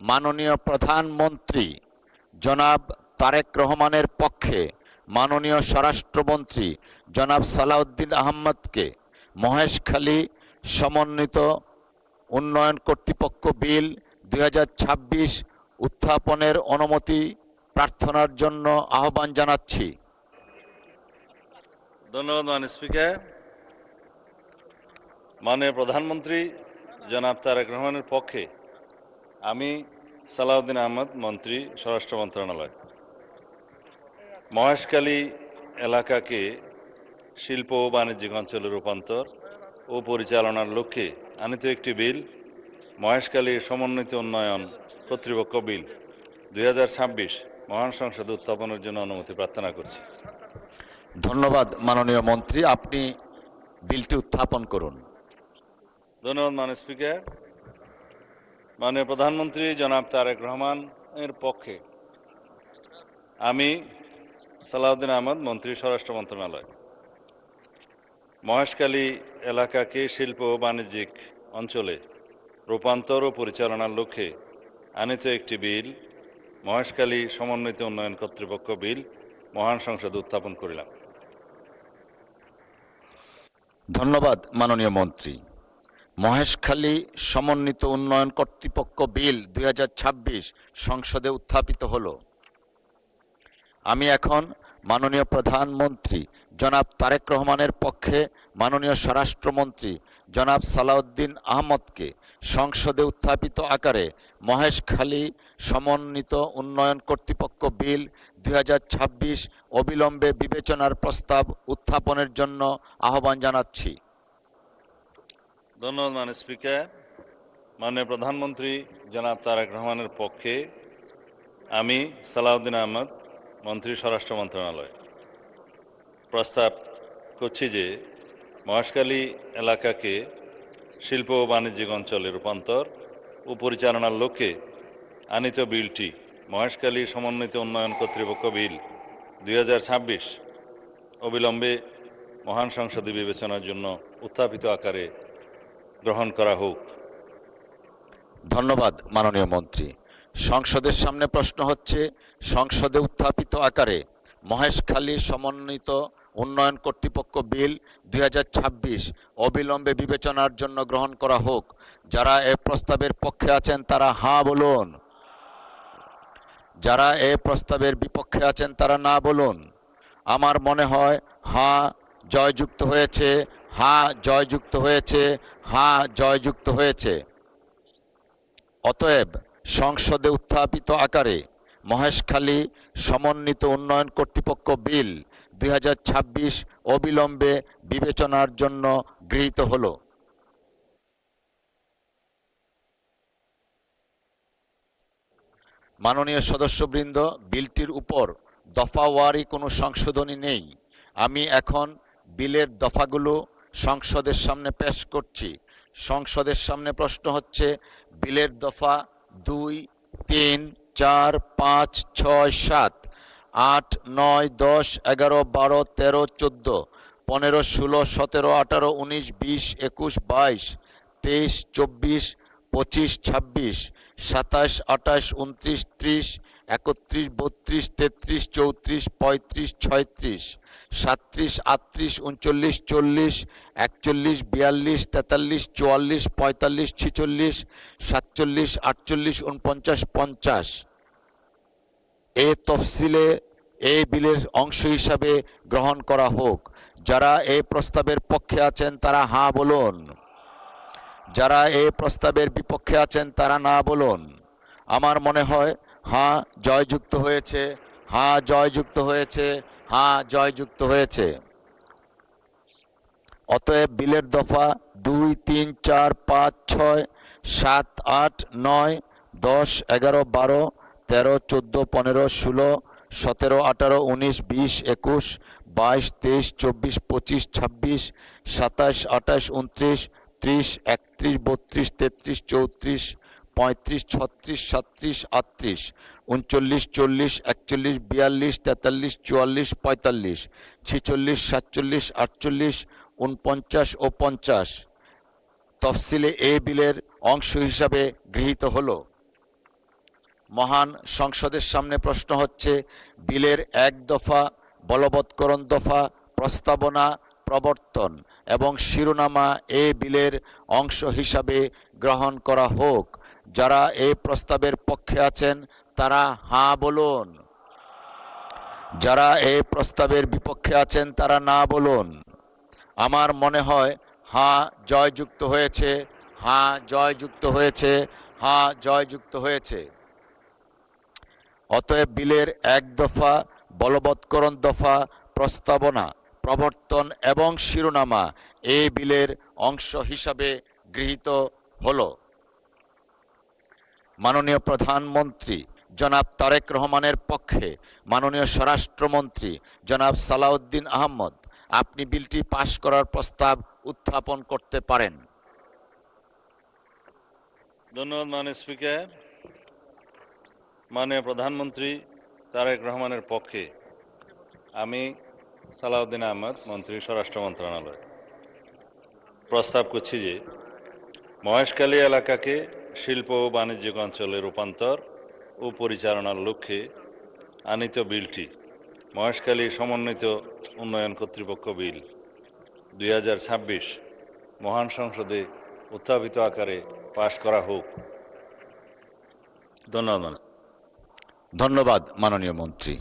মাননীয় প্রধানমন্ত্রী জনাব তারেক রহমানের পক্ষে মাননীয় স্বরাষ্ট্রমন্ত্রী জনাব সালাউদ্দিন আহমদকে মহেশখালী সমন্বিত উন্নয়ন কর্তৃপক্ষ বিল 2026 উত্থাপনের অনুমতি প্রার্থনার জন্য আহ্বান জানাচ্ছি। ধন্যবাদ মাননীয় স্পিকার। মাননীয় প্রধানমন্ত্রী জনাব তারেক রহমানের পক্ষে আমি সালাউদ্দিন আহমদ, মন্ত্রী, স্বরাষ্ট্র মন্ত্রণালয়, মহেশখালী এলাকাকে শিল্প ও বাণিজ্যিক অঞ্চলে রূপান্তর ও পরিচালনার লক্ষ্যে আনিত একটি বিল, মহেশখালী সমন্বিত উন্নয়ন কর্তৃপক্ষ বিল 2026 মহান সংসদে উত্থাপনের জন্য অনুমতি প্রার্থনা করছি। ধন্যবাদ মাননীয় মন্ত্রী, আপনি বিলটি উত্থাপন করুন। ধন্যবাদ মাননীয় স্পিকার। মাননীয় প্রধানমন্ত্রী জনাব তারেক রহমানের পক্ষে আমি সালাউদ্দিন আহমদ, মন্ত্রী, স্বরাষ্ট্র মন্ত্রণালয়, মহেশখালী এলাকাকে শিল্প ও বাণিজ্যিক অঞ্চলে রূপান্তর ও পরিচালনার লক্ষ্যে আনিত একটি বিল, মহেশখালী সমন্বিত উন্নয়ন কর্তৃপক্ষ বিল মহান সংসদে উত্থাপন করিলাম। ধন্যবাদ মাননীয় মন্ত্রী। মহেশখালী সমন্বিত উন্নয়ন কর্তৃপক্ষ বিল 2026 সংসদে উত্থাপিত হলো। আমি এখন মাননীয় প্রধানমন্ত্রী জনাব তারেক রহমানের পক্ষে মাননীয় স্বরাষ্ট্রমন্ত্রী জনাব সালাউদ্দিন আহমদকে সংসদে উত্থাপিত আকারে মহেশখালী সমন্বিত উন্নয়ন কর্তৃপক্ষ বিল 2026 অবিলম্বে বিবেচনার প্রস্তাব উত্থাপনের জন্য আহ্বান জানাচ্ছি। ধন্যবাদ মাননীয় স্পিকার। মাননীয় প্রধানমন্ত্রী জনাব তারেক রহমানের পক্ষে আমি সালাউদ্দিন আহমদ, মন্ত্রী, স্বরাষ্ট্র মন্ত্রণালয়, প্রস্তাব করছি যে মহেশখালী এলাকাকে শিল্প ও বাণিজ্যিক অঞ্চলে রূপান্তর ও পরিচালনার লক্ষ্যে আনিত বিলটি, মহেশখালী সমন্বিত উন্নয়ন কর্তৃপক্ষ বিল 2026 অবিলম্বে মহান সংসদে বিবেচনার জন্য উত্থাপিত আকারে গ্রহণ করা হোক। ধন্যবাদ মাননীয় মন্ত্রী। সংসদের সামনে প্রশ্ন হচ্ছে, সংসদে উত্থাপিত আকারে মহেশখালী সমন্বিত উন্নয়ন কর্তৃপক্ষ বিল 2026 অবিলম্বে বিবেচনার জন্য গ্রহণ করা হোক। যারা এ প্রস্তাবের পক্ষে আছেন তারা হাঁ বলুন, যারা এ প্রস্তাবের বিপক্ষে আছেন তারা না বলুন। আমার মনে হয় হাঁ জয়যুক্ত হয়েছে, হাঁ জয়যুক্ত হয়েছে, হাঁ জয়যুক্ত হয়েছে। অতএব সংসদে উত্থাপিত আকারে মহেশখালী সমন্বিত উন্নয়ন কর্তৃপক্ষ বিল 2026 অবিলম্বে বিবেচনার জন্য গৃহীত হল। মাননীয় সদস্যবৃন্দ, বিলটির উপর দফাওয়ারি কোনো সংশোধনী নেই। আমি এখন বিলের দফাগুলো সংসদের সামনে পেশ করছি। সংসদের সামনে প্রশ্ন হচ্ছে, বিলের দফা 2, 3, 4, 5, 6, 7, 8, 9, 10, 11, 12, 13, 14, 15, 16, 17, 18, 19, 20, 21, 22, 23, 24, 25, 26, 27, 28, 29, 30, 31, 32, 33, 34, 35, 36, 37, 38, 39, 40, 41, 42, 43, 44, 45, 46, 47, 48, 49, 50 এ তফসিলে এই বিলের অংশ হিসাবে গ্রহণ করা হোক। যারা এই প্রস্তাবের পক্ষে আছেন তারা হাঁ বলুন, যারা এই প্রস্তাবের বিপক্ষে আছেন তারা না বলুন। আমার মনে হয় হাঁ জয়যুক্ত হয়েছে, হাঁ জয়যুক্ত হয়েছে, হাঁ জয়যুক্ত হয়েছে। অতএব বিলের দফা 2, 3, 4, 5, 6, 7, 8, 9, 10, 11, 12, 13, 14, 15, 16, 17, 18, 19, 20, 21, 22, 23, 24, 25, 26, 27, 28, 29, 30, 31, 32, 33, 34, 35, 36, 37, 38, 39, 40, 41, 42, 43, 44, 45, 46, 47, 48, 49 ও 50 তফসিলে এ বিলের অংশ হিসাবে গৃহীত হলো। মহান সংসদের সামনে প্রশ্ন হচ্ছে বিলের 1 দফা, বলবৎকরণ দফা, প্রস্তাবনা, প্রবর্তন এবং শিরোনামা এ বিলের অংশ হিসাবে গ্রহণ করা হোক। যারা এই প্রস্তাবের পক্ষে আছেন তারা হাঁ বলুন। যারা এই প্রস্তাবের বিপক্ষে আছেন তারা না বলুন। আমার মনে হয় হাঁ জয়যুক্ত হয়েছে, হাঁ জয়যুক্ত হয়েছে, হাঁ জয়যুক্ত হয়েছে। অতএব বিলের 1 দফা, বলবৎকরণ দফা, প্রস্তাবনা, প্রবর্তন এবং শিরোনামা এই বিলের অংশ হিসাবে গৃহীত হল। মাননীয় প্রধানমন্ত্রী জনাব তারেক রহমানের পক্ষে মাননীয় স্বরাষ্ট্রমন্ত্রী জনাব সালাউদ্দিন আহমদ, আপনি বিলটি পাশ করার প্রস্তাব উত্থাপন করতে পারেন। ধন্যবাদ মাননীয় স্পিকার। মাননীয় প্রধানমন্ত্রী তারেক রহমানের পক্ষে আমি সালাউদ্দিন আহমদ, মন্ত্রী স্বরাষ্ট্র মন্ত্রণালয়, প্রস্তাব করছি যে মহেশখালী এলাকাকে শিল্প ও বাণিজ্যিক অঞ্চলে রূপান্তর ও পরিচালনার লক্ষ্যে আনিত বিলটি মহেশখালী সমন্বিত উন্নয়ন কর্তৃপক্ষ বিল 2026 মহান সংসদে উত্থাপিত আকারে পাশ করা হোক। ধন্যবাদ। ধন্যবাদ মাননীয় মন্ত্রী।